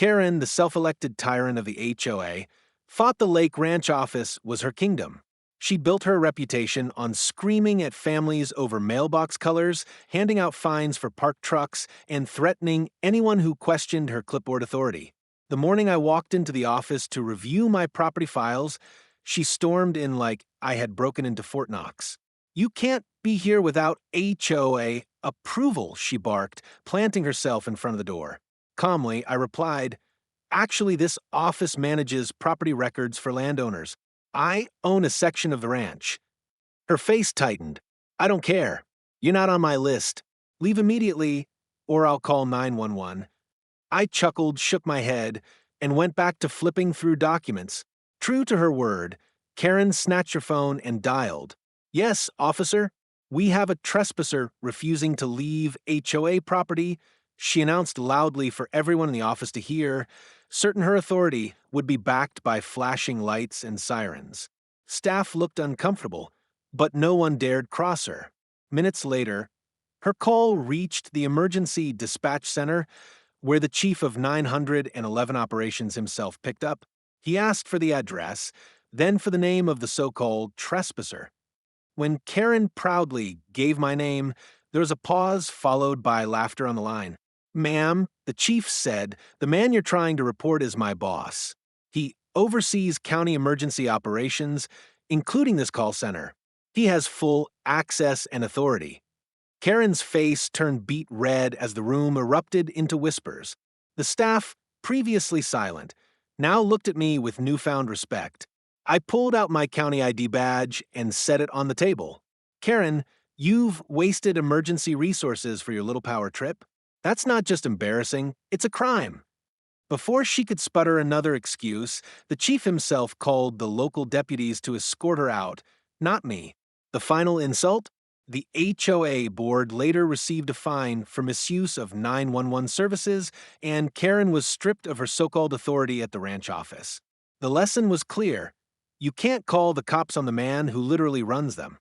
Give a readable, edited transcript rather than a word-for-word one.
Karen, the self-elected tyrant of the HOA, thought the Lake Ranch office was her kingdom. She built her reputation on screaming at families over mailbox colors, handing out fines for parked trucks, and threatening anyone who questioned her clipboard authority. The morning I walked into the office to review my property files, she stormed in like I had broken into Fort Knox. "You can't be here without HOA approval," she barked, planting herself in front of the door. Calmly, I replied, "Actually, this office manages property records for landowners. I own a section of the ranch." Her face tightened. "I don't care. You're not on my list. Leave immediately, or I'll call 911. I chuckled, shook my head, and went back to flipping through documents. True to her word, Karen snatched her phone and dialed. "Yes, officer. We have a trespasser refusing to leave HOA property," she announced loudly for everyone in the office to hear, certain her authority would be backed by flashing lights and sirens. Staff looked uncomfortable, but no one dared cross her. Minutes later, her call reached the emergency dispatch center, where the chief of 911 operations himself picked up. He asked for the address, then for the name of the so-called trespasser. When Karen proudly gave my name, there was a pause followed by laughter on the line. "Ma'am," the chief said, "the man you're trying to report is my boss. He oversees county emergency operations, including this call center. He has full access and authority." Karen's face turned beet red as the room erupted into whispers. The staff, previously silent, now looked at me with newfound respect. I pulled out my county ID badge and set it on the table. "Karen, you've wasted emergency resources for your little power trip. That's not just embarrassing, it's a crime." Before she could sputter another excuse, the chief himself called the local deputies to escort her out, not me. The final insult? The HOA board later received a fine for misuse of 911 services, and Karen was stripped of her so-called authority at the ranch office. The lesson was clear. You can't call the cops on the man who literally runs them.